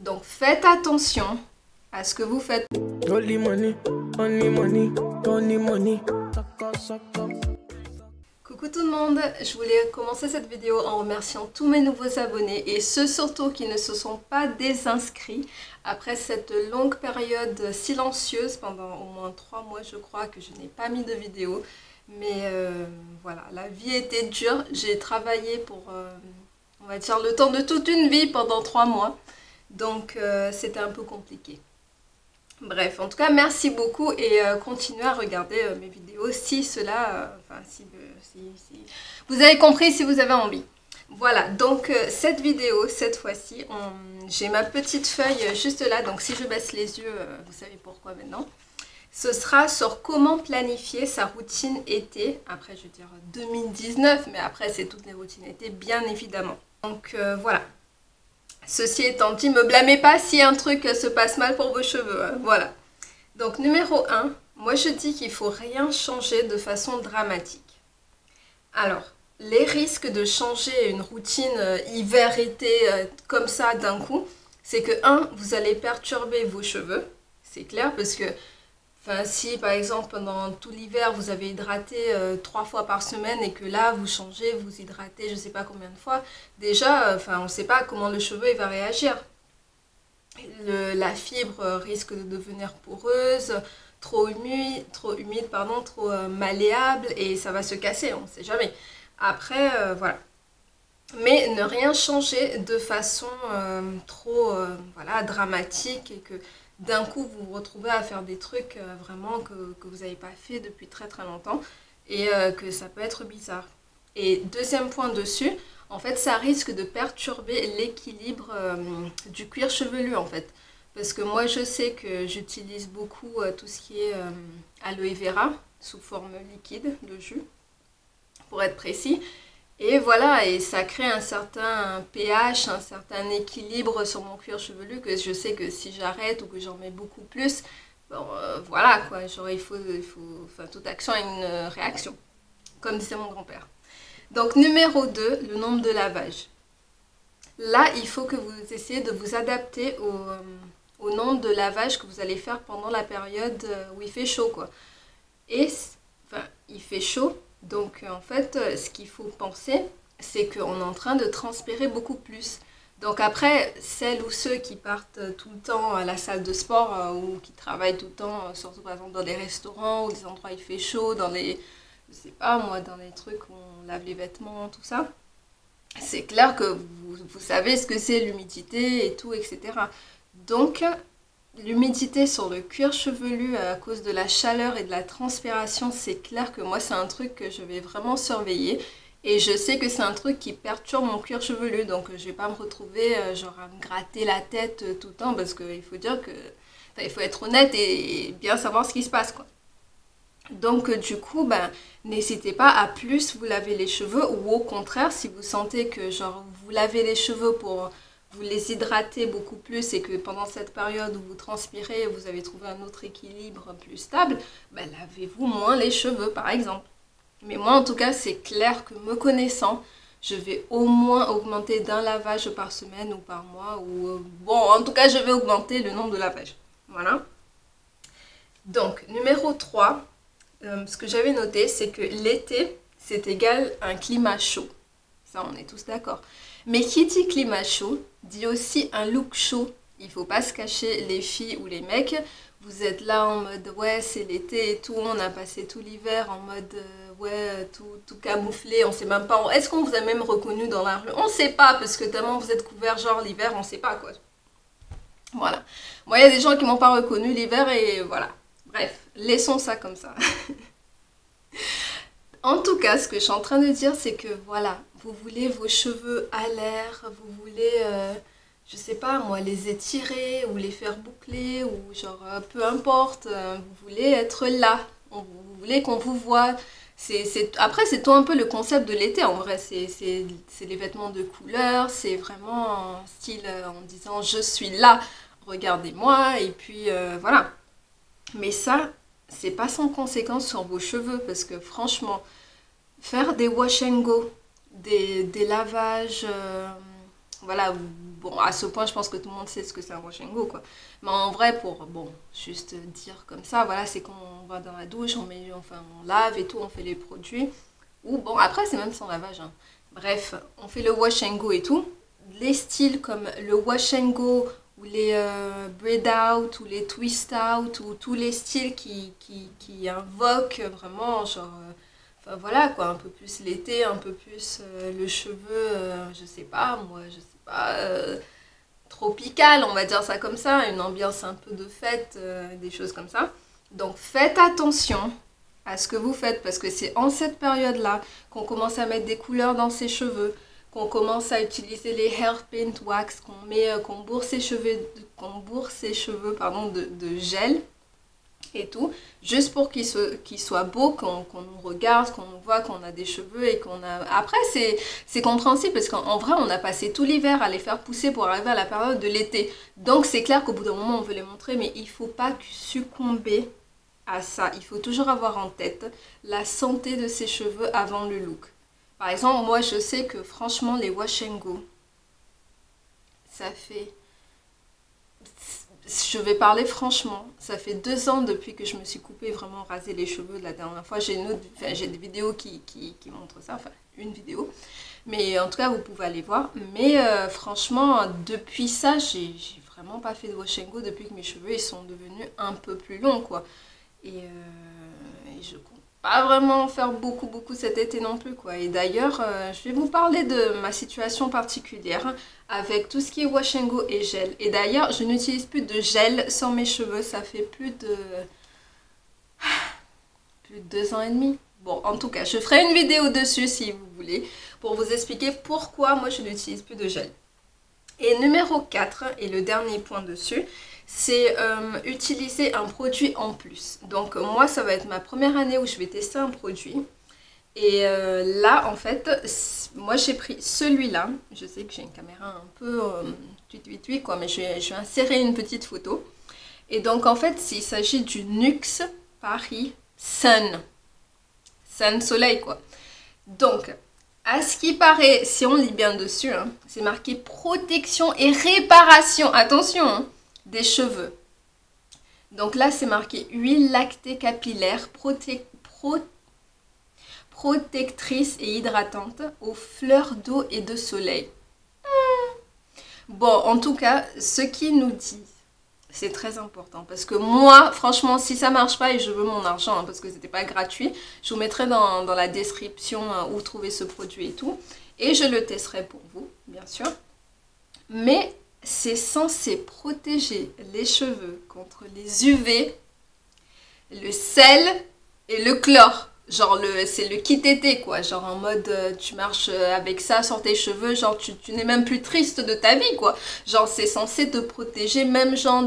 Donc faites attention à ce que vous faites. Only money, only money, only money. Coucou tout le monde, je voulais commencer cette vidéo en remerciant tous mes nouveaux abonnés et ceux surtout qui ne se sont pas désinscrits après cette longue période silencieuse pendant au moins 3 mois je crois que je n'ai pas mis de vidéo. Mais voilà, la vie était dure, j'ai travaillé pour, on va dire, le temps de toute une vie pendant 3 mois. Donc c'était un peu compliqué. Bref, en tout cas, merci beaucoup et continuez à regarder mes vidéos si cela, enfin si vous avez compris, si vous avez envie. Voilà, donc cette vidéo, cette fois-ci, j'ai ma petite feuille juste là, donc si je baisse les yeux, vous savez pourquoi maintenant. Ce sera sur comment planifier sa routine été, après je veux dire 2019, mais après c'est toutes les routines été, bien évidemment. Donc voilà. Ceci étant dit, me blâmez pas si un truc se passe mal pour vos cheveux, hein, voilà. Donc numéro 1, moi je dis qu'il ne faut rien changer de façon dramatique. Alors, les risques de changer une routine hiver-été comme ça d'un coup, c'est que 1, vous allez perturber vos cheveux, c'est clair, parce que enfin, si par exemple pendant tout l'hiver vous avez hydraté 3 fois par semaine et que là vous changez, vous hydratez je ne sais pas combien de fois, déjà enfin, on ne sait pas comment le cheveu il va réagir. La fibre risque de devenir poreuse, trop humide, pardon, trop malléable et ça va se casser, on ne sait jamais. Après, voilà. Mais ne rien changer de façon trop voilà, dramatique et que d'un coup vous vous retrouvez à faire des trucs vraiment que vous n'avez pas fait depuis très longtemps et que ça peut être bizarre. Et deuxième point dessus, en fait ça risque de perturber l'équilibre du cuir chevelu en fait. Parce que moi je sais que j'utilise beaucoup tout ce qui est aloe vera sous forme liquide, le jus, pour être précis. Et voilà, et ça crée un certain pH, un certain équilibre sur mon cuir chevelu que je sais que si j'arrête ou que j'en mets beaucoup plus, bon, voilà quoi, genre enfin, toute action a une réaction, comme disait mon grand-père. Donc numéro 2, le nombre de lavages. Là, il faut que vous essayiez de vous adapter au nombre de lavages que vous allez faire pendant la période où il fait chaud quoi. Et, enfin, il fait chaud. Donc en fait, ce qu'il faut penser, c'est qu'on est en train de transpirer beaucoup plus. Donc après, celles ou ceux qui partent tout le temps à la salle de sport ou qui travaillent tout le temps, surtout par exemple dans des restaurants ou des endroits où il fait chaud, dans les, je sais pas moi, dans les trucs où on lave les vêtements, tout ça, c'est clair que vous savez ce que c'est l'humidité et tout, etc. Donc l'humidité sur le cuir chevelu à cause de la chaleur et de la transpiration, c'est clair que moi c'est un truc que je vais vraiment surveiller. Et je sais que c'est un truc qui perturbe mon cuir chevelu, donc je vais pas me retrouver genre à me gratter la tête tout le temps parce qu'il faut dire que, enfin, il faut être honnête et bien savoir ce qui se passe quoi. Donc du coup, ben, n'hésitez pas à plus vous laver les cheveux ou au contraire, si vous sentez que genre vous lavez les cheveux pour vous les hydratez beaucoup plus et que pendant cette période où vous transpirez, vous avez trouvé un autre équilibre plus stable, ben, lavez-vous moins les cheveux par exemple. Mais moi en tout cas, c'est clair que me connaissant, je vais au moins augmenter d'un lavage par semaine ou par mois. Ou bon, en tout cas, je vais augmenter le nombre de lavages. Voilà. Donc, numéro 3, ce que j'avais noté, c'est que l'été, c'est égal à un climat chaud. Ça, on est tous d'accord. Mais qui dit climat chaud, dit aussi un look chaud. Il ne faut pas se cacher, les filles ou les mecs. Vous êtes là en mode, ouais, c'est l'été et tout. On a passé tout l'hiver en mode, ouais, tout camouflé. On sait même pas. Est-ce qu'on vous a même reconnu dans la rue? On ne sait pas, parce que tellement vous êtes couverts, genre l'hiver, on ne sait pas quoi. Voilà. Moi, il y a des gens qui m'ont pas reconnu l'hiver et voilà. Bref, laissons ça comme ça. En tout cas, ce que je suis en train de dire, c'est que voilà, vous voulez vos cheveux à l'air, vous voulez, je sais pas moi, les étirer ou les faire boucler ou genre, peu importe, vous voulez être là, vous voulez qu'on vous voit. Après, c'est tout un peu le concept de l'été en vrai, c'est les vêtements de couleur, c'est vraiment un style en disant je suis là, regardez-moi, et puis voilà. Mais ça, c'est pas sans conséquence sur vos cheveux parce que franchement, faire des wash and go, des lavages, voilà, bon, à ce point, je pense que tout le monde sait ce que c'est un wash and go, quoi. Mais en vrai, pour, bon, juste dire comme ça, voilà, c'est quand on va dans la douche, on lave et tout, on fait les produits. Ou bon, après, c'est même sans lavage, hein. Bref, on fait le wash and go et tout. Les styles comme le wash and go ou les braid out ou les twist out ou tous les styles qui invoquent vraiment genre enfin voilà quoi, un peu plus l'été, un peu plus le cheveu je sais pas moi, je sais pas tropical, on va dire ça comme ça, une ambiance un peu de fête, des choses comme ça. Donc faites attention à ce que vous faites parce que c'est en cette période-là qu'on commence à mettre des couleurs dans ses cheveux, qu'on commence à utiliser les hair paint wax, qu'on bourre ses cheveux pardon, de gel et tout, juste pour qu'ils soient beaux, qu'on nous regarde, qu'on nous voit, qu'on a des cheveux et qu'on a... Après, c'est compréhensible parce qu'en vrai, on a passé tout l'hiver à les faire pousser pour arriver à la période de l'été. Donc, c'est clair qu'au bout d'un moment, on veut les montrer, mais il ne faut pas succomber à ça. Il faut toujours avoir en tête la santé de ses cheveux avant le look. Par exemple, moi, je sais que franchement, les wash and go, ça fait... Je vais parler franchement, ça fait 2 ans depuis que je me suis coupé vraiment rasé les cheveux de la dernière fois. J'ai des vidéos qui montrent ça, enfin une vidéo. Mais en tout cas, vous pouvez aller voir. Mais franchement, depuis ça, j'ai vraiment pas fait de wash and go depuis que mes cheveux ils sont devenus un peu plus longs, quoi. Et je compte pas vraiment faire beaucoup cet été non plus, quoi. Et d'ailleurs, je vais vous parler de ma situation particulière avec tout ce qui est wash and go et gel. Et d'ailleurs, je n'utilise plus de gel sur mes cheveux, ça fait plus de 2 ans et demi. Bon, en tout cas, je ferai une vidéo dessus si vous voulez, pour vous expliquer pourquoi moi je n'utilise plus de gel. Et numéro 4, et le dernier point dessus, c'est utiliser un produit en plus. Donc moi, ça va être ma première année où je vais tester un produit. Et là, en fait, moi j'ai pris celui-là. Je sais que j'ai une caméra un peu 8 quoi, mais je vais insérer une petite photo. Et donc en fait, il s'agit du Nuxe Paris Sun. Sun Soleil, quoi. Donc, à ce qui paraît, si on lit bien dessus, hein, c'est marqué protection et réparation. Attention, hein, des cheveux. Donc là, c'est marqué huile lactée capillaire protectrice et hydratante aux fleurs d'eau et de soleil. Bon, en tout cas, ce qu'ils nous disent, c'est très important. Parce que moi, franchement, si ça marche pas et je veux mon argent, hein, parce que c'était pas gratuit, je vous mettrai dans la description où trouver ce produit et tout. Et je le testerai pour vous, bien sûr. Mais c'est censé protéger les cheveux contre les UV, le sel et le chlore. Genre, c'est le kit été, quoi. Genre, en mode, tu marches avec ça sur tes cheveux. Genre, tu n'es même plus triste de ta vie, quoi. Genre, c'est censé te protéger, même genre,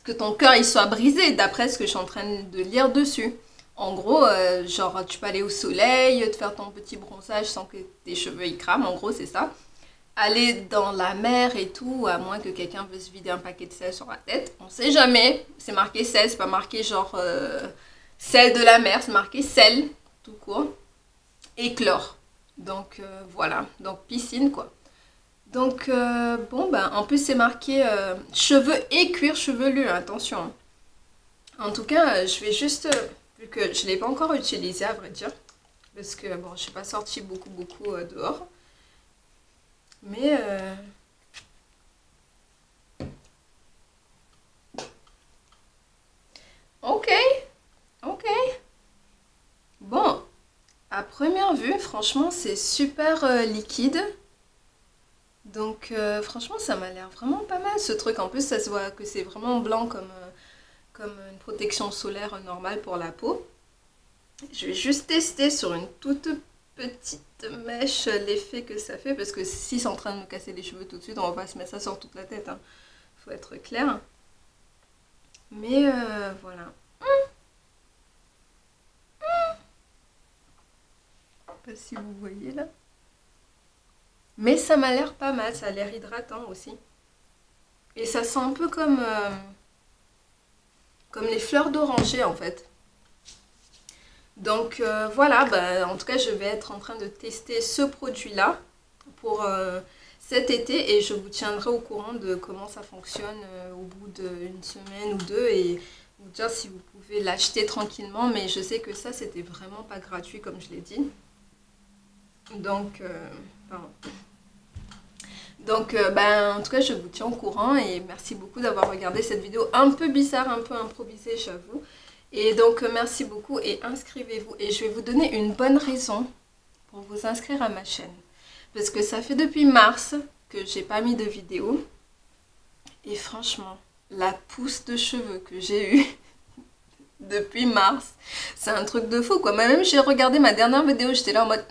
que ton cœur, il soit brisé, d'après ce que je suis en train de lire dessus. En gros, genre, tu peux aller au soleil, te faire ton petit bronzage sans que tes cheveux, ils crament. En gros, c'est ça. Aller dans la mer et tout, à moins que quelqu'un veuille se vider un paquet de sel sur la tête. On sait jamais. C'est marqué sel, c'est pas marqué genre... sel de la mer, c'est marqué sel, tout court, et chlore. Donc voilà, donc piscine quoi. Donc bon, ben en plus c'est marqué cheveux et cuir chevelu, attention. En tout cas, je vais juste, vu que je ne l'ai pas encore utilisé à vrai dire, parce que bon, je ne suis pas sortie beaucoup dehors. Mais... Ok. Bon, à première vue, franchement, c'est super liquide. Donc, franchement, ça m'a l'air vraiment pas mal ce truc. En plus, ça se voit que c'est vraiment blanc comme une protection solaire normale pour la peau. Je vais juste tester sur une toute petite mèche l'effet que ça fait. Parce que si c'est en train de me casser les cheveux tout de suite, on va pas se mettre ça sur toute la tête, hein. Faut être clair. Mais voilà. Je sais pas si vous voyez là. Mais ça m'a l'air pas mal, ça a l'air hydratant aussi. Et ça sent un peu comme les fleurs d'oranger en fait. Donc voilà, bah, en tout cas je vais être en train de tester ce produit là. cet été et je vous tiendrai au courant de comment ça fonctionne au bout d'une semaine ou deux et vous dire si vous pouvez l'acheter tranquillement. Mais je sais que ça, c'était vraiment pas gratuit comme je l'ai dit. Donc, pardon. Donc, en tout cas, je vous tiens au courant et merci beaucoup d'avoir regardé cette vidéo un peu bizarre, un peu improvisée, j'avoue. Et donc, merci beaucoup et inscrivez-vous. Et je vais vous donner une bonne raison pour vous inscrire à ma chaîne. Parce que ça fait depuis mars que j'ai pas mis de vidéo. Et franchement, la pousse de cheveux que j'ai eue depuis mars, c'est un truc de fou, quoi. Même j'ai regardé ma dernière vidéo, j'étais là en mode...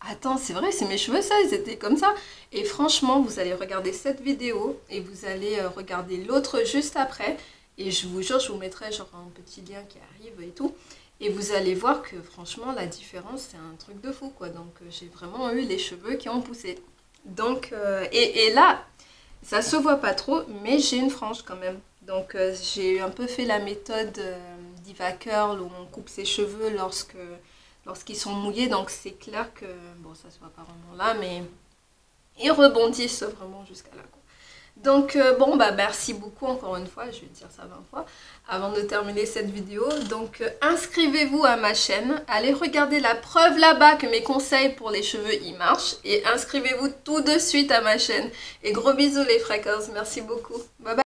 Attends, c'est vrai, c'est mes cheveux ça, ils étaient comme ça. Et franchement, vous allez regarder cette vidéo et vous allez regarder l'autre juste après. Et je vous jure, je vous mettrai genre un petit lien qui arrive et tout. Et vous allez voir que franchement, la différence, c'est un truc de fou, quoi. Donc, j'ai vraiment eu les cheveux qui ont poussé. Donc, et là, ça se voit pas trop, mais j'ai une frange quand même. Donc, j'ai un peu fait la méthode Diva Curl où on coupe ses cheveux lorsqu'ils sont mouillés, donc c'est clair que, bon ça se voit pas vraiment là, mais ils rebondissent vraiment jusqu'à là, quoi. Donc bon merci beaucoup encore une fois, je vais dire ça 20 fois avant de terminer cette vidéo. Donc inscrivez-vous à ma chaîne, allez regarder la preuve là-bas que mes conseils pour les cheveux y marchent et inscrivez-vous tout de suite à ma chaîne. Et gros bisous les frackers, merci beaucoup, bye bye.